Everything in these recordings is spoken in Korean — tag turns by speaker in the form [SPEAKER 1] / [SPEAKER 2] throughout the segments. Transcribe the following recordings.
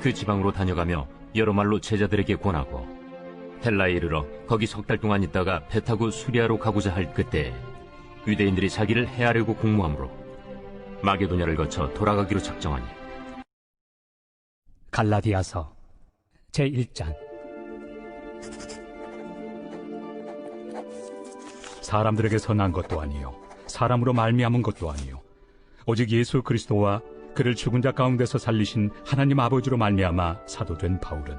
[SPEAKER 1] 그 지방으로 다녀가며 여러 말로 제자들에게 권하고 헬라에 이르러 거기 석 달 동안 있다가 배 타고 수리아로 가고자 할 그때 유대인들이 자기를 해하려고 공모하므로 마게도냐를 거쳐 돌아가기로 작정하니.
[SPEAKER 2] 갈라디아서 제1장. 사람들에게서 난 것도 아니요 사람으로 말미암은 것도 아니요 오직 예수 그리스도와 그를 죽은 자 가운데서 살리신 하나님 아버지로 말미암아 사도된 바울은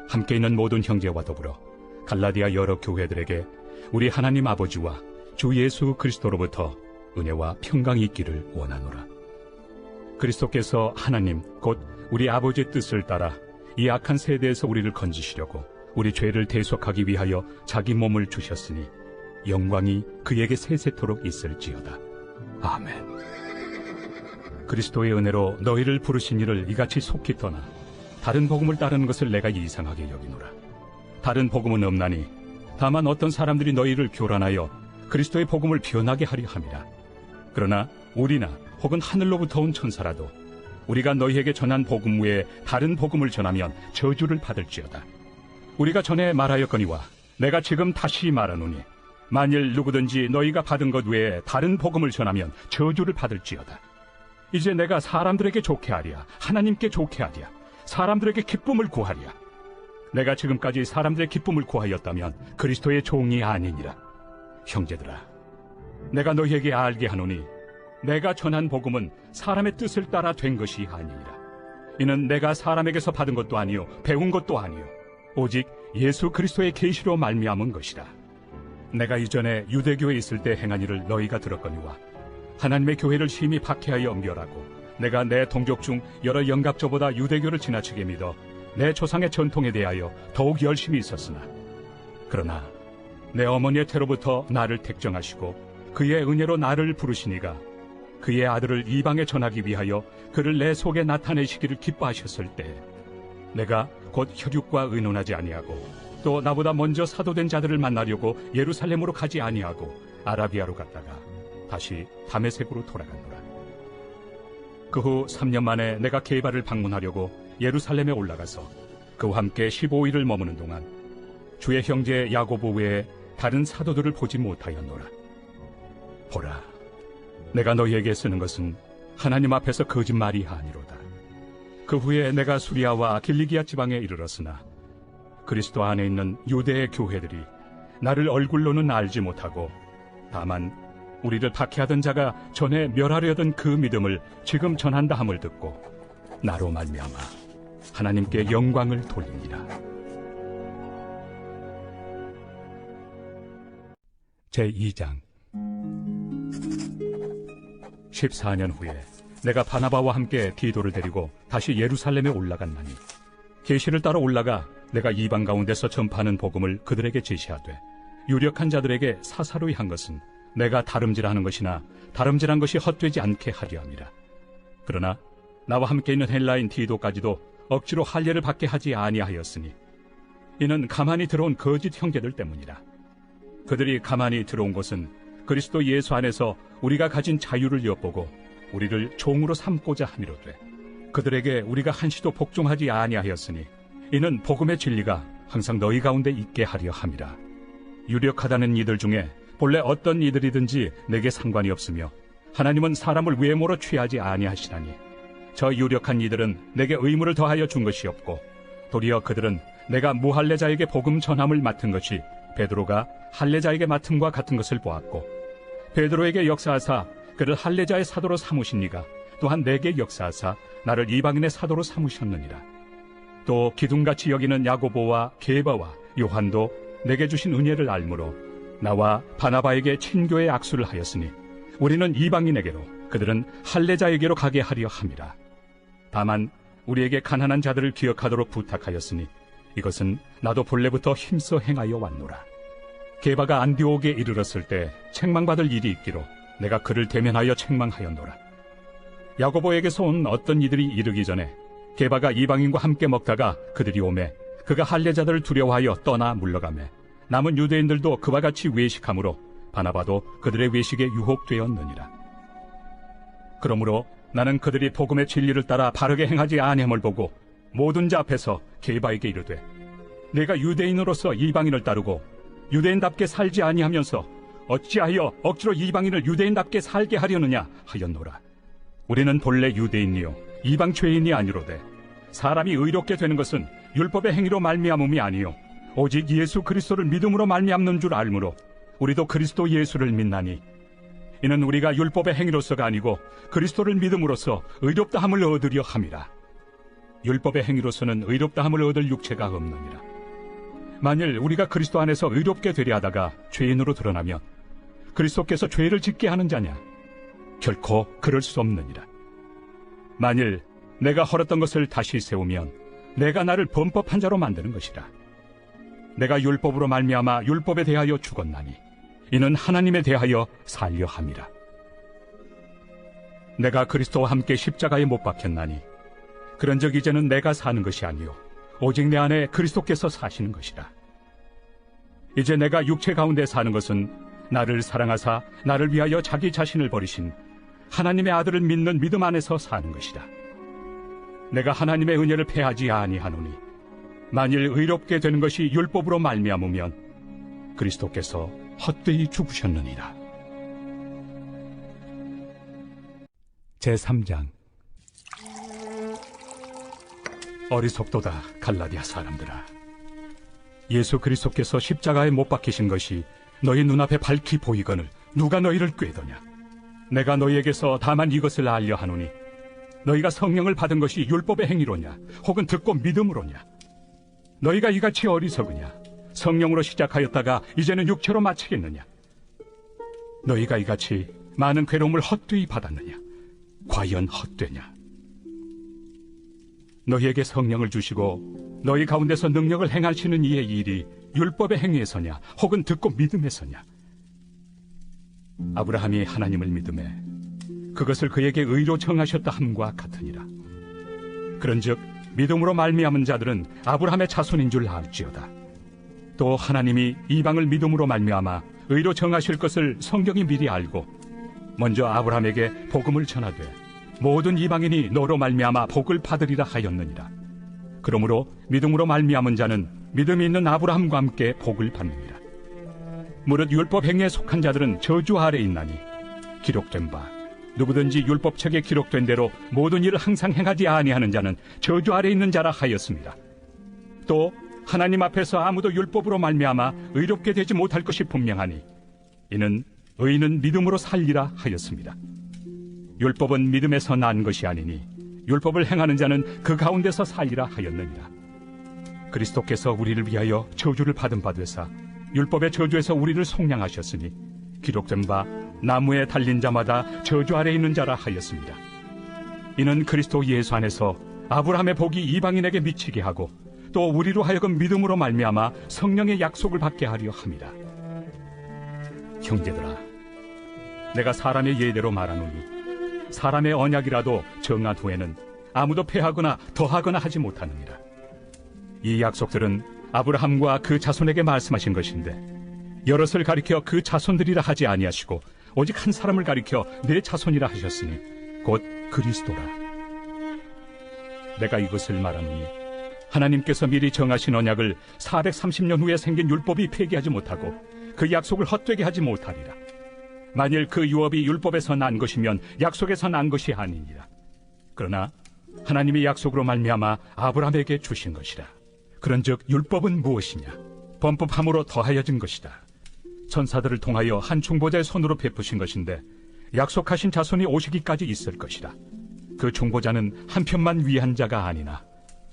[SPEAKER 2] 함께 있는 모든 형제와 더불어 갈라디아 여러 교회들에게 우리 하나님 아버지와 주 예수 그리스도로부터 은혜와 평강이 있기를 원하노라. 그리스도께서 하나님 곧 우리 아버지의 뜻을 따라 이 악한 세대에서 우리를 건지시려고 우리 죄를 대속하기 위하여 자기 몸을 주셨으니 영광이 그에게 세세토록 있을지어다. 아멘. 그리스도의 은혜로 너희를 부르신 이를 이같이 속히 떠나 다른 복음을 따르는 것을 내가 이상하게 여기노라. 다른 복음은 없나니 다만 어떤 사람들이 너희를 교란하여 그리스도의 복음을 변하게 하려 함이라. 그러나 우리나 혹은 하늘로부터 온 천사라도 우리가 너희에게 전한 복음 외에 다른 복음을 전하면 저주를 받을지어다. 우리가 전에 말하였거니와 내가 지금 다시 말하노니 만일 누구든지 너희가 받은 것 외에 다른 복음을 전하면 저주를 받을지어다. 이제 내가 사람들에게 좋게 하랴 하나님께 좋게 하랴 사람들에게 기쁨을 구하랴. 내가 지금까지 사람들의 기쁨을 구하였다면 그리스도의 종이 아니니라. 형제들아, 내가 너희에게 알게 하노니 내가 전한 복음은 사람의 뜻을 따라 된 것이 아니니라. 이는 내가 사람에게서 받은 것도 아니요 배운 것도 아니요 오직 예수 그리스도의 계시로 말미암은 것이라. 내가 이전에 유대교에 있을 때 행한 일을 너희가 들었거니와 하나님의 교회를 심히 박해하여 멸하고 내가 내 동족 중 여러 영갑조보다 유대교를 지나치게 믿어 내 조상의 전통에 대하여 더욱 열심히 있었으나 그러나 내 어머니의 태로부터 나를 택정하시고 그의 은혜로 나를 부르시니가 그의 아들을 이방에 전하기 위하여 그를 내 속에 나타내시기를 기뻐하셨을 때 내가 곧 혈육과 의논하지 아니하고 또 나보다 먼저 사도된 자들을 만나려고 예루살렘으로 가지 아니하고 아라비아로 갔다가 다시 다메섹으로 돌아갔노라. 그 후 3년 만에 내가 게바를 방문하려고 예루살렘에 올라가서 그와 함께 15일을 머무는 동안 주의 형제 야고보 외에 다른 사도들을 보지 못하였노라. 보라, 내가 너희에게 쓰는 것은 하나님 앞에서 거짓말이 아니로다. 그 후에 내가 수리아와 길리기아 지방에 이르렀으나 그리스도 안에 있는 유대의 교회들이 나를 얼굴로는 알지 못하고 다만 우리를 박해하던 자가 전에 멸하려던 그 믿음을 지금 전한다 함을 듣고 나로 말미암아 하나님께 영광을 돌리니라. 제2장. 14년 후에 내가 바나바와 함께 디도를 데리고 다시 예루살렘에 올라갔나니 계시를 따라 올라가 내가 이방 가운데서 전파하는 복음을 그들에게 제시하되 유력한 자들에게 사사로이 한 것은 내가 다름질하는 것이나 다름질한 것이 헛되지 않게 하려 함이라. 그러나 나와 함께 있는 헬라인 디도까지도 억지로 할례를 받게 하지 아니하였으니 이는 가만히 들어온 거짓 형제들 때문이라. 그들이 가만히 들어온 것은 그리스도 예수 안에서 우리가 가진 자유를 엿보고 우리를 종으로 삼고자 함이로되 그들에게 우리가 한시도 복종하지 아니하였으니 이는 복음의 진리가 항상 너희 가운데 있게 하려 함이라. 유력하다는 이들 중에 본래 어떤 이들이든지 내게 상관이 없으며 하나님은 사람을 외모로 취하지 아니하시나니 저 유력한 이들은 내게 의무를 더하여 준 것이 없고 도리어 그들은 내가 무할례자에게 복음 전함을 맡은 것이 베드로가 할례자에게 맡음과 같은 것을 보았고 베드로에게 역사하사 그를 할례자의 사도로 삼으시니가 또한 내게 역사하사 나를 이방인의 사도로 삼으셨느니라. 또 기둥같이 여기는 야고보와 게바와 요한도 내게 주신 은혜를 알므로 나와 바나바에게 친교의 악수를 하였으니 우리는 이방인에게로 그들은 할례자에게로 가게 하려 함이라. 다만 우리에게 가난한 자들을 기억하도록 부탁하였으니 이것은 나도 본래부터 힘써 행하여 왔노라. 게바가 안디옥에 이르렀을 때 책망받을 일이 있기로 내가 그를 대면하여 책망하였노라. 야고보에게서 온 어떤 이들이 이르기 전에 게바가 이방인과 함께 먹다가 그들이 오매 그가 할례자들을 두려워하여 떠나 물러가매 남은 유대인들도 그와 같이 외식함으로 바나바도 그들의 외식에 유혹되었느니라. 그러므로 나는 그들이 복음의 진리를 따라 바르게 행하지 아니함을 보고 모든 자 앞에서 게바에게 이르되 내가 유대인으로서 이방인을 따르고 유대인답게 살지 아니하면서 어찌하여 억지로 이방인을 유대인답게 살게 하려느냐 하였노라. 우리는 본래 유대인이요 이방 죄인이 아니로되 사람이 의롭게 되는 것은 율법의 행위로 말미암음이 아니요 오직 예수 그리스도를 믿음으로 말미암는 줄 알므로 우리도 그리스도 예수를 믿나니 이는 우리가 율법의 행위로서가 아니고 그리스도를 믿음으로써 의롭다함을 얻으려 함이라. 율법의 행위로서는 의롭다함을 얻을 육체가 없느니라. 만일 우리가 그리스도 안에서 의롭게 되려 하다가 죄인으로 드러나면 그리스도께서 죄를 짓게 하는 자냐? 결코 그럴 수 없느니라. 만일 내가 헐었던 것을 다시 세우면 내가 나를 범법한 자로 만드는 것이라. 내가 율법으로 말미암아 율법에 대하여 죽었나니 이는 하나님에 대하여 살려 함이라. 내가 그리스도와 함께 십자가에 못 박혔나니 그런즉 이제는 내가 사는 것이 아니요 오직 내 안에 그리스도께서 사시는 것이라. 이제 내가 육체 가운데 사는 것은 나를 사랑하사 나를 위하여 자기 자신을 버리신 하나님의 아들을 믿는 믿음 안에서 사는 것이라. 내가 하나님의 은혜를 패하지 아니하노니 만일 의롭게 되는 것이 율법으로 말미암으면 그리스도께서 헛되이 죽으셨느니라. 제3장. 어리석도다 갈라디아 사람들아, 예수 그리스도께서 십자가에 못 박히신 것이 너희 눈앞에 밝히 보이거늘 누가 너희를 꾀더냐? 내가 너희에게서 다만 이것을 알려 하노니 너희가 성령을 받은 것이 율법의 행위로냐 혹은 듣고 믿음으로냐? 너희가 이같이 어리석으냐? 성령으로 시작하였다가 이제는 육체로 마치겠느냐? 너희가 이같이 많은 괴로움을 헛되이 받았느냐? 과연 헛되냐? 너희에게 성령을 주시고 너희 가운데서 능력을 행하시는 이의 일이 율법의 행위에서냐 혹은 듣고 믿음에서냐? 아브라함이 하나님을 믿음에 그것을 그에게 의로 정하셨다 함과 같으니라. 그런즉 믿음으로 말미암은 자들은 아브라함의 자손인 줄 알지어다. 또 하나님이 이방을 믿음으로 말미암아 의로 정하실 것을 성경이 미리 알고 먼저 아브라함에게 복음을 전하되 모든 이방인이 너로 말미암아 복을 받으리라 하였느니라. 그러므로 믿음으로 말미암은 자는 믿음이 있는 아브라함과 함께 복을 받느니라. 무릇 율법 행위에 속한 자들은 저주 아래 있나니 기록된 바 누구든지 율법책에 기록된 대로 모든 일을 항상 행하지 아니하는 자는 저주 아래 있는 자라 하였습니다. 또 하나님 앞에서 아무도 율법으로 말미암아 의롭게 되지 못할 것이 분명하니 이는 의인은 믿음으로 살리라 하였습니다. 율법은 믿음에서 난 것이 아니니 율법을 행하는 자는 그 가운데서 살리라 하였느니라. 그리스도께서 우리를 위하여 저주를 받은 바 되사 율법의 저주에서 우리를 속량하셨으니 기록된 바 나무에 달린 자마다 저주 아래 있는 자라 하였습니다. 이는 그리스도 예수 안에서 아브라함의 복이 이방인에게 미치게 하고 또 우리로 하여금 믿음으로 말미암아 성령의 약속을 받게 하려 함이라. 형제들아, 내가 사람의 예대로 말하노니 사람의 언약이라도 정한 후에는 아무도 패하거나 더하거나 하지 못하느니라. 이 약속들은 아브라함과 그 자손에게 말씀하신 것인데 여럿을 가리켜 그 자손들이라 하지 아니하시고 오직 한 사람을 가리켜 내 자손이라 하셨으니 곧 그리스도라. 내가 이것을 말하노니 하나님께서 미리 정하신 언약을 430년 후에 생긴 율법이 폐기하지 못하고 그 약속을 헛되게 하지 못하리라. 만일 그 유업이 율법에서 난 것이면 약속에서 난 것이 아니니라. 그러나 하나님이 약속으로 말미암아 아브라함에게 주신 것이라. 그런즉 율법은 무엇이냐? 범법함으로 더하여진 것이다. 천사들을 통하여 한 중보자의 손으로 베푸신 것인데 약속하신 자손이 오시기까지 있을 것이라. 그 중보자는 한편만 위한 자가 아니나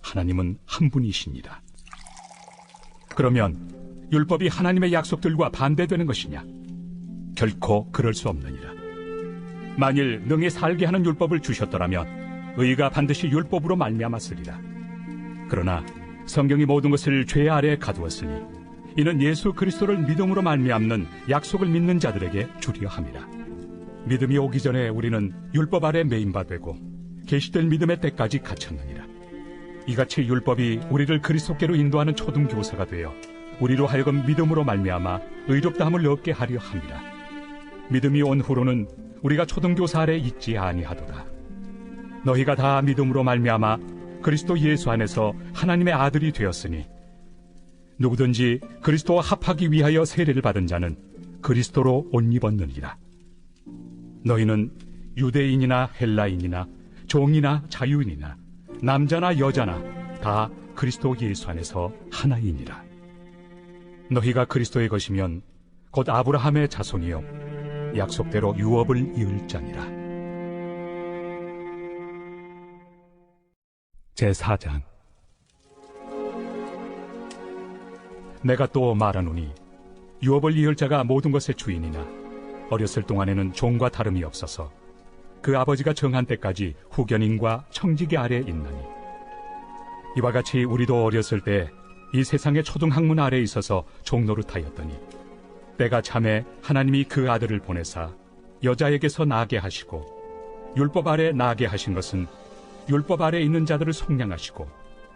[SPEAKER 2] 하나님은 한 분이시니라. 그러면 율법이 하나님의 약속들과 반대되는 것이냐? 결코 그럴 수 없느니라. 만일 능히 살게 하는 율법을 주셨더라면 의가 반드시 율법으로 말미암았으리라. 그러나 성경이 모든 것을 죄 아래에 가두었으니 이는 예수 그리스도를 믿음으로 말미암는 약속을 믿는 자들에게 주려 함이라. 믿음이 오기 전에 우리는 율법 아래 매인 바 되고 계시될 믿음의 때까지 갇혔느니라. 이같이 율법이 우리를 그리스도께로 인도하는 초등교사가 되어 우리로 하여금 믿음으로 말미암아 의롭다함을 얻게 하려 함이라. 믿음이 온 후로는 우리가 초등교사 아래 있지 아니하도다. 너희가 다 믿음으로 말미암아 그리스도 예수 안에서 하나님의 아들이 되었으니 누구든지 그리스도와 합하기 위하여 세례를 받은 자는 그리스도로 옷 입었느니라. 너희는 유대인이나 헬라인이나 종이나 자유인이나 남자나 여자나 다 그리스도 예수 안에서 하나이니라. 너희가 그리스도의 것이면 곧 아브라함의 자손이요 약속대로 유업을 이을 자니라. 제4장. 내가 또 말하노니 유업을 이을 자가 모든 것의 주인이나 어렸을 동안에는 종과 다름이 없어서 그 아버지가 정한 때까지 후견인과 청지기 아래 있나니 이와 같이 우리도 어렸을 때 이 세상의 초등학문 아래 있어서 종노릇하였더니 때가 참에 하나님이 그 아들을 보내사 여자에게서 나게 하시고 율법 아래 나게 하신 것은 율법 아래 있는 자들을 속량하시고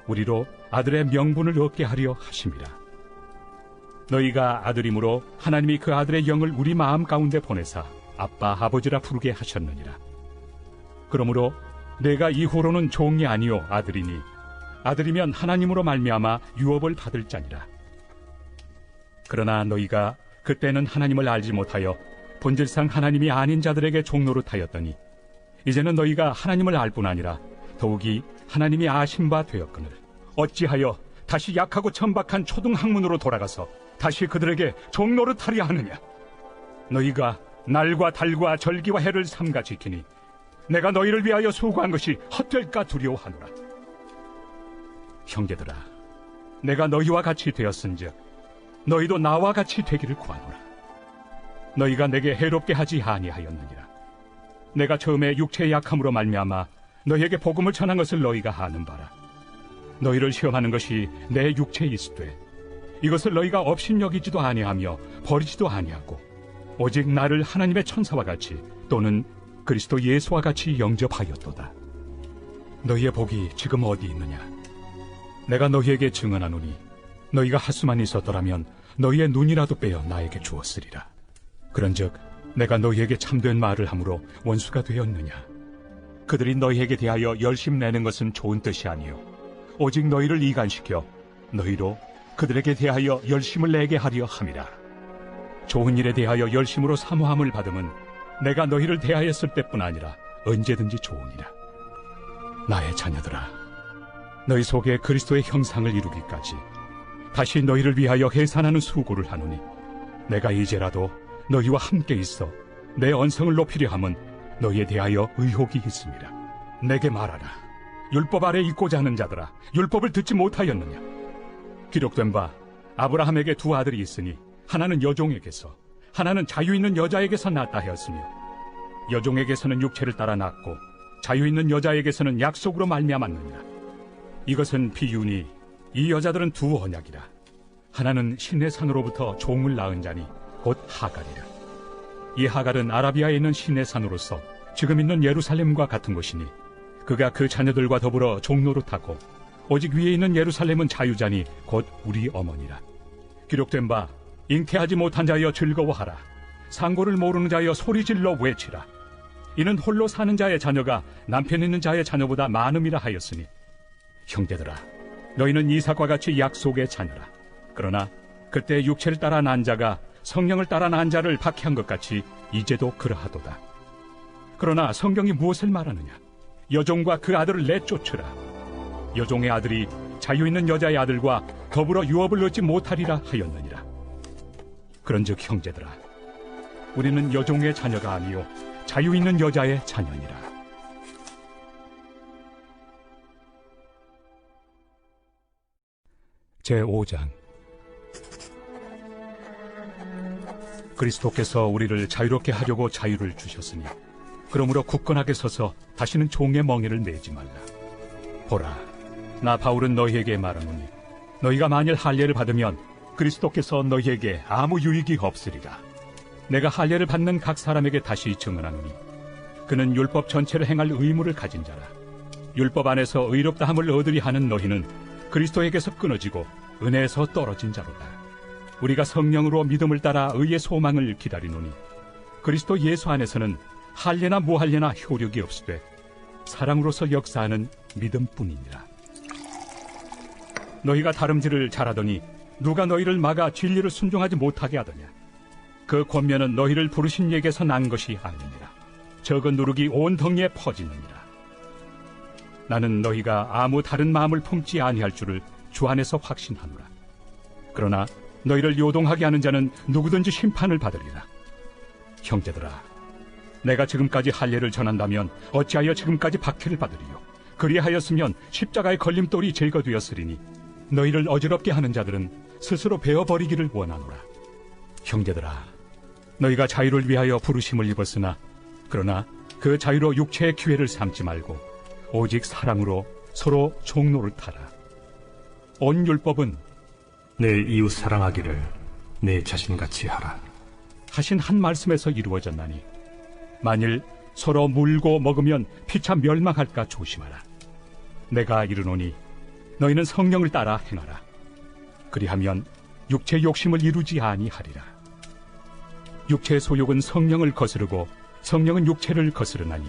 [SPEAKER 2] 우리로 아들의 명분을 얻게 하려 하심이라. 너희가 아들이므로 하나님이 그 아들의 영을 우리 마음 가운데 보내사 아빠 아버지라 부르게 하셨느니라. 그러므로 내가 이후로는 종이 아니요 아들이니 아들이면 하나님으로 말미암아 유업을 받을 자니라. 그러나 너희가 그때는 하나님을 알지 못하여 본질상 하나님이 아닌 자들에게 종노릇하였더니 이제는 너희가 하나님을 알 뿐 아니라 더욱이 하나님이 아신 바 되었거늘 어찌하여 다시 약하고 천박한 초등학문으로 돌아가서 다시 그들에게 종노릇하려 하느냐. 너희가 날과 달과 절기와 해를 삼가 지키니 내가 너희를 위하여 수고한 것이 헛될까 두려워하노라. 형제들아, 내가 너희와 같이 되었은즉 너희도 나와 같이 되기를 구하노라. 너희가 내게 해롭게 하지 아니하였느니라. 내가 처음에 육체의 약함으로 말미암아 너희에게 복음을 전한 것을 너희가 아는 바라. 너희를 시험하는 것이 내 육체에 있으되 이것을 너희가 업신여기지도 아니하며 버리지도 아니하고 오직 나를 하나님의 천사와 같이 또는 그리스도 예수와 같이 영접하였도다. 너희의 복이 지금 어디 있느냐? 내가 너희에게 증언하노니 너희가 할 수만 있었더라면 너희의 눈이라도 빼어 나에게 주었으리라. 그런즉 내가 너희에게 참된 말을 함으로 원수가 되었느냐? 그들이 너희에게 대하여 열심 내는 것은 좋은 뜻이 아니요 오직 너희를 이간시켜 너희로 그들에게 대하여 열심을 내게 하려 함이라. 좋은 일에 대하여 열심으로 사모함을 받음은 내가 너희를 대하였을 때뿐 아니라 언제든지 좋으니라. 나의 자녀들아, 너희 속에 그리스도의 형상을 이루기까지 다시 너희를 위하여 해산하는 수고를 하노니 내가 이제라도 너희와 함께 있어 내 언성을 높이려 함은 너희에 대하여 의혹이 있습니다. 내게 말하라. 율법 아래 있고자 하는 자들아, 율법을 듣지 못하였느냐? 기록된 바 아브라함에게 두 아들이 있으니 하나는 여종에게서 하나는 자유 있는 여자에게서 낳았다 하였으며 여종에게서는 육체를 따라 낳고 자유 있는 여자에게서는 약속으로 말미암았느니라. 이것은 비유니 이 여자들은 두 언약이라. 하나는 신의 산으로부터 종을 낳은 자니 곧 하갈이라. 이 하갈은 아라비아에 있는 신의 산으로서 지금 있는 예루살렘과 같은 곳이니 그가 그 자녀들과 더불어 종노릇하고 오직 위에 있는 예루살렘은 자유자니 곧 우리 어머니라. 기록된 바 잉태하지 못한 자여 즐거워하라. 상고를 모르는 자여 소리질러 외치라. 이는 홀로 사는 자의 자녀가 남편 있는 자의 자녀보다 많음이라 하였으니 형제들아, 너희는 이삭과 같이 약속의 자녀라. 그러나 그때 육체를 따라 난 자가 성령을 따라 난 자를 박해한 것 같이 이제도 그러하도다. 그러나 성경이 무엇을 말하느냐? 여종과 그 아들을 내쫓으라. 여종의 아들이 자유 있는 여자의 아들과 더불어 유업을 얻지 못하리라 하였느니라. 그런즉 형제들아, 우리는 여종의 자녀가 아니요 자유 있는 여자의 자녀니라. 제5장. 그리스도께서 우리를 자유롭게 하려고 자유를 주셨으니 그러므로 굳건하게 서서 다시는 종의 멍에를 매지 말라. 보라, 나 바울은 너희에게 말하노니 너희가 만일 할례를 받으면 그리스도께서 너희에게 아무 유익이 없으리라. 내가 할례를 받는 각 사람에게 다시 증언하노니 그는 율법 전체를 행할 의무를 가진 자라. 율법 안에서 의롭다함을 얻으리 하는 너희는 그리스도에게서 끊어지고 은혜에서 떨어진 자로다. 우리가 성령으로 믿음을 따라 의의 소망을 기다리노니 그리스도 예수 안에서는 할례나 무할례나 효력이 없으되 사랑으로서 역사하는 믿음뿐이니라. 너희가 다름질을 잘하더니 누가 너희를 막아 진리를 순종하지 못하게 하더냐? 그 권면은 너희를 부르신 이에게서 난 것이 아니니라. 적은 누룩이 온 덩이에 퍼지느니라. 나는 너희가 아무 다른 마음을 품지 아니할 줄을 주 안에서 확신하노라. 그러나 너희를 요동하게 하는 자는 누구든지 심판을 받으리라. 형제들아, 내가 지금까지 할례를 전한다면 어찌하여 지금까지 박해를 받으리요? 그리하였으면 십자가의 걸림돌이 제거되었으리니 너희를 어지럽게 하는 자들은 스스로 베어버리기를 원하노라. 형제들아, 너희가 자유를 위하여 부르심을 입었으나 그러나 그 자유로 육체의 기회를 삼지 말고 오직 사랑으로 서로 종노릇하라. 온 율법은
[SPEAKER 3] 내 이웃 사랑하기를 내 자신같이 하라
[SPEAKER 2] 하신 한 말씀에서 이루어졌나니 만일 서로 물고 먹으면 피차 멸망할까 조심하라. 내가 이르노니 너희는 성령을 따라 행하라. 그리하면 육체의 욕심을 이루지 아니하리라. 육체의 소욕은 성령을 거스르고 성령은 육체를 거스르나니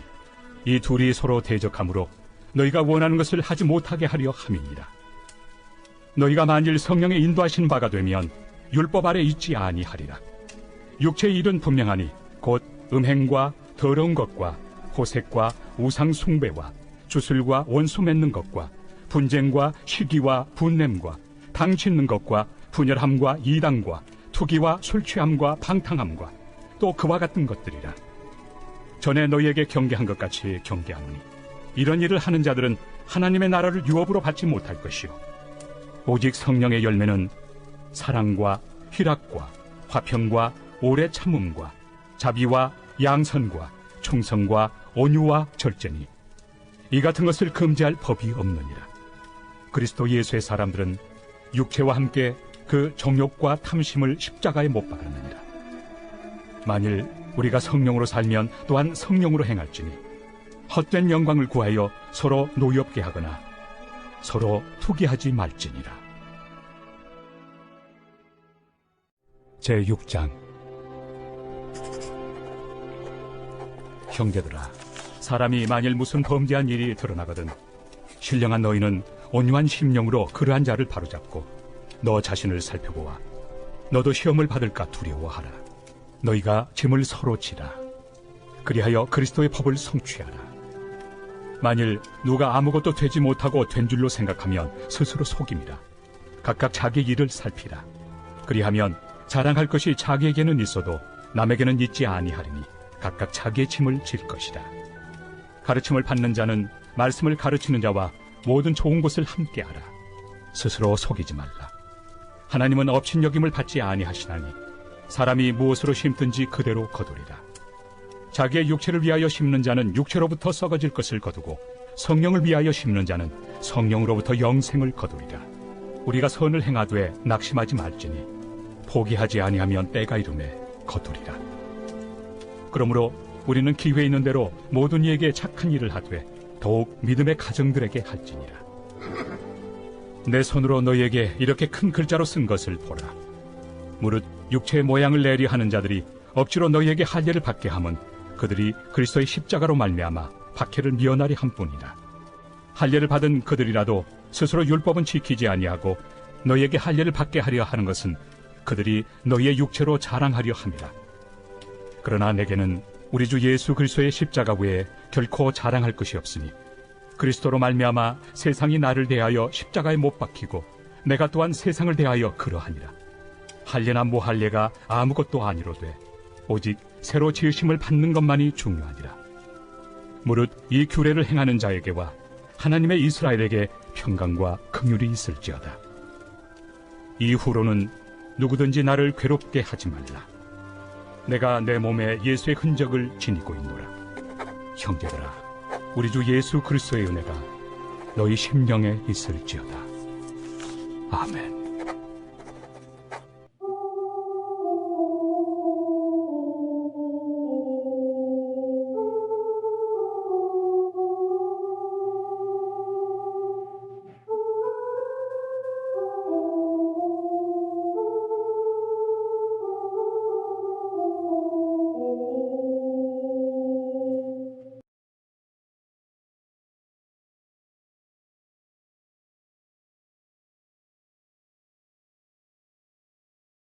[SPEAKER 2] 이 둘이 서로 대적하므로 너희가 원하는 것을 하지 못하게 하려 함이니라. 너희가 만일 성령의 인도하신 바가 되면 율법 아래 있지 아니하리라. 육체의 일은 분명하니 곧 음행과 더러운 것과 호색과 우상 숭배와 주술과 원수 맺는 것과 분쟁과 시기와 분냄과 당 짓는 것과 분열함과 이당과 투기와 술취함과 방탕함과 또 그와 같은 것들이라. 전에 너희에게 경계한 것 같이 경계하노니 이런 일을 하는 자들은 하나님의 나라를 유업으로 받지 못할 것이요 오직 성령의 열매는 사랑과 희락과 화평과 오래 참음과 자비와 양선과 충성과 온유와 절제니 이 같은 것을 금지할 법이 없느니라. 그리스도 예수의 사람들은 육체와 함께 그 정욕과 탐심을 십자가에 못 박았느니라. 만일 우리가 성령으로 살면 또한 성령으로 행할지니 헛된 영광을 구하여 서로 노엽게 하거나 서로 투기하지 말지니라. 제6장. 형제들아, 사람이 만일 무슨 범죄한 일이 드러나거든 신령한 너희는 온유한 심령으로 그러한 자를 바로잡고 너 자신을 살펴보아 너도 시험을 받을까 두려워하라. 너희가 짐을 서로 지라. 그리하여 그리스도의 법을 성취하라. 만일 누가 아무것도 되지 못하고 된 줄로 생각하면 스스로 속임이라. 각각 자기 일을 살피라. 그리하면 자랑할 것이 자기에게는 있어도 남에게는 있지 아니하리니 각각 자기의 짐을 질 것이다. 가르침을 받는 자는 말씀을 가르치는 자와 모든 좋은 것을 함께하라. 스스로 속이지 말라. 하나님은 업신여김을 받지 아니하시나니 사람이 무엇으로 심든지 그대로 거두리라. 자기의 육체를 위하여 심는 자는 육체로부터 썩어질 것을 거두고 성령을 위하여 심는 자는 성령으로부터 영생을 거두리라. 우리가 선을 행하되 낙심하지 말지니 포기하지 아니하면 때가 이르매 거두리라. 그러므로 우리는 기회 있는 대로 모든 이에게 착한 일을 하되 더욱 믿음의 가정들에게 할지니라. 내 손으로 너희에게 이렇게 큰 글자로 쓴 것을 보라. 무릇 육체의 모양을 내리 하는 자들이 억지로 너희에게 할례를 받게 함은 그들이 그리스도의 십자가로 말미암아 박해를 미연하리 함뿐이라. 할례를 받은 그들이라도 스스로 율법은 지키지 아니하고 너희에게 할례를 받게 하려 하는 것은 그들이 너희의 육체로 자랑하려 함이라. 그러나 내게는 우리 주 예수 그리스도의 십자가 외에 결코 자랑할 것이 없으니 그리스도로 말미암아 세상이 나를 대하여 십자가에 못 박히고 내가 또한 세상을 대하여 그러하니라. 할례나 무할례가 아무것도 아니로되 오직 새로 지으심을 받는 것만이 중요하니라. 무릇 이 규례를 행하는 자에게와 하나님의 이스라엘에게 평강과 긍휼이 있을지어다. 이후로는 누구든지 나를 괴롭게 하지 말라. 내가 내 몸에 예수의 흔적을 지니고 있노라. 형제들아, 우리 주 예수 그리스도의 은혜가 너희 심령에 있을지어다. 아멘.